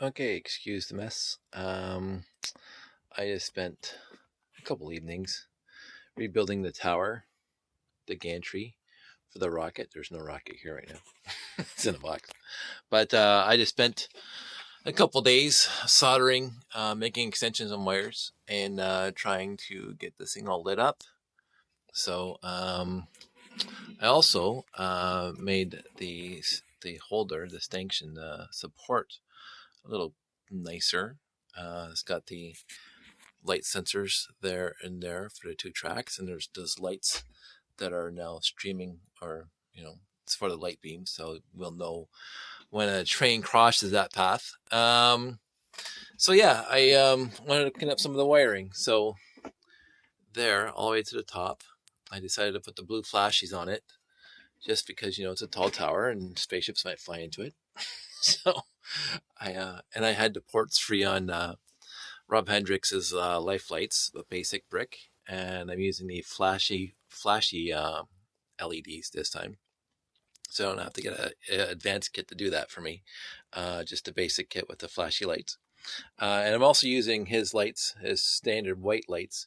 Okay, excuse the mess. I just spent a couple evenings rebuilding the tower, the gantry for the rocket. There's no rocket here right now. It's in a box. But I just spent a couple days soldering, making extensions on wires, and trying to get this thing all lit up. So I also made the holder, the stanchion, the support a little nicer. It's got the light sensors there and there for the 2 tracks, and there's those lights that are now streaming, or it's for the light beams, so we'll know when a train crosses that path. So yeah, I wanted to clean up some of the wiring. So there, all the way to the top, I decided to put the blue flashies on it, just because it's a tall tower and spaceships might fly into it. So I had the ports free on Rob Hendricks's life lights, the basic brick, and I'm using the flashy LEDs this time, so I don't have to get an advanced kit to do that for me. Just a basic kit with the flashy lights, and I'm also using his lights, his standard white lights,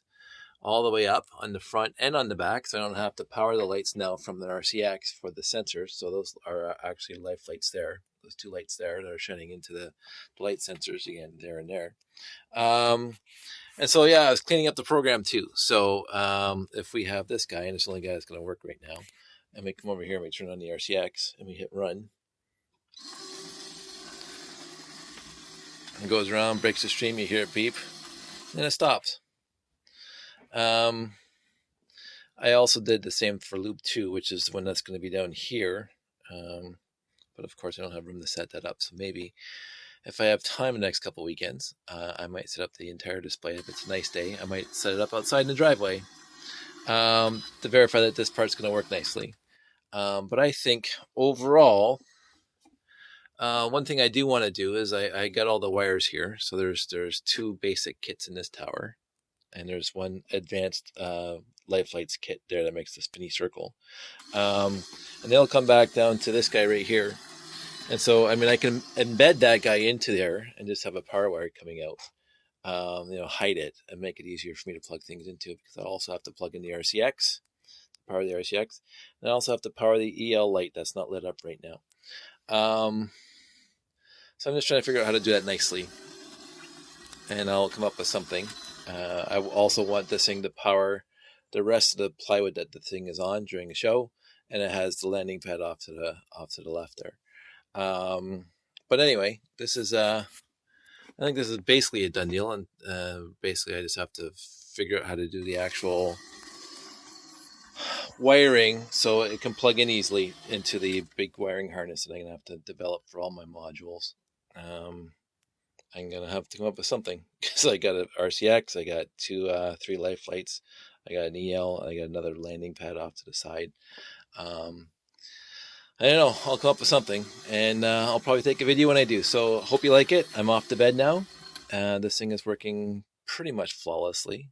all the way up on the front and on the back, so I don't have to power the lights now from the RCX for the sensors. So those are actually life lights there. Those 2 lights there that are shining into the light sensors again, there and there. And so yeah, I was cleaning up the program too. So if we have this guy, and it's the only guy that's going to work right now, and we come over here and we turn on the RCX and we hit run, it goes around, breaks the stream, you hear it beep, and it stops. I also did the same for loop 2, which is the one that's going to be down here. But of course I don't have room to set that up. So maybe if I have time the next couple weekends, I might set up the entire display. If it's a nice day, I might set it up outside in the driveway to verify that this part's going to work nicely. But I think overall, one thing I do want to do is I got all the wires here. So there's 2 basic kits in this tower, and there's 1 advanced life lights kit there that makes the spinny circle. And they'll come back down to this guy right here. And so, I mean, I can embed that guy into there and just have a power wire coming out, hide it and make it easier for me to plug things into, because I also have to plug in the RCX, power the RCX, and I also have to power the EL light that's not lit up right now. So I'm just trying to figure out how to do that nicely, and I'll come up with something. I also want this thing to power the rest of the plywood that the thing is on during the show, and it has the landing pad off to the left there. But anyway, this is I think this is basically a done deal, and basically I just have to figure out how to do the actual wiring so it can plug in easily into the big wiring harness that I'm gonna have to develop for all my modules. I'm gonna have to come up with something, because I got an RCX, I got 3 life lights, I got an EL, I got another landing pad off to the side. I don't know, I'll come up with something, and I'll probably take a video when I do. So hope you like it. I'm off to bed now. This thing is working pretty much flawlessly,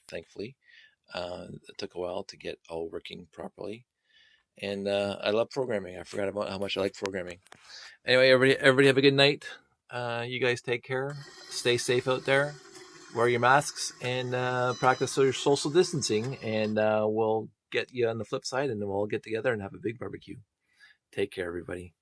thankfully. It took a while to get all working properly, and I love programming. I forgot about how much I like programming. Anyway, everybody have a good night. You guys take care. Stay safe out there. Wear your masks, and practice your social distancing, and we'll get you on the flip side, and then we'll all get together and have a big barbecue. Take care, everybody.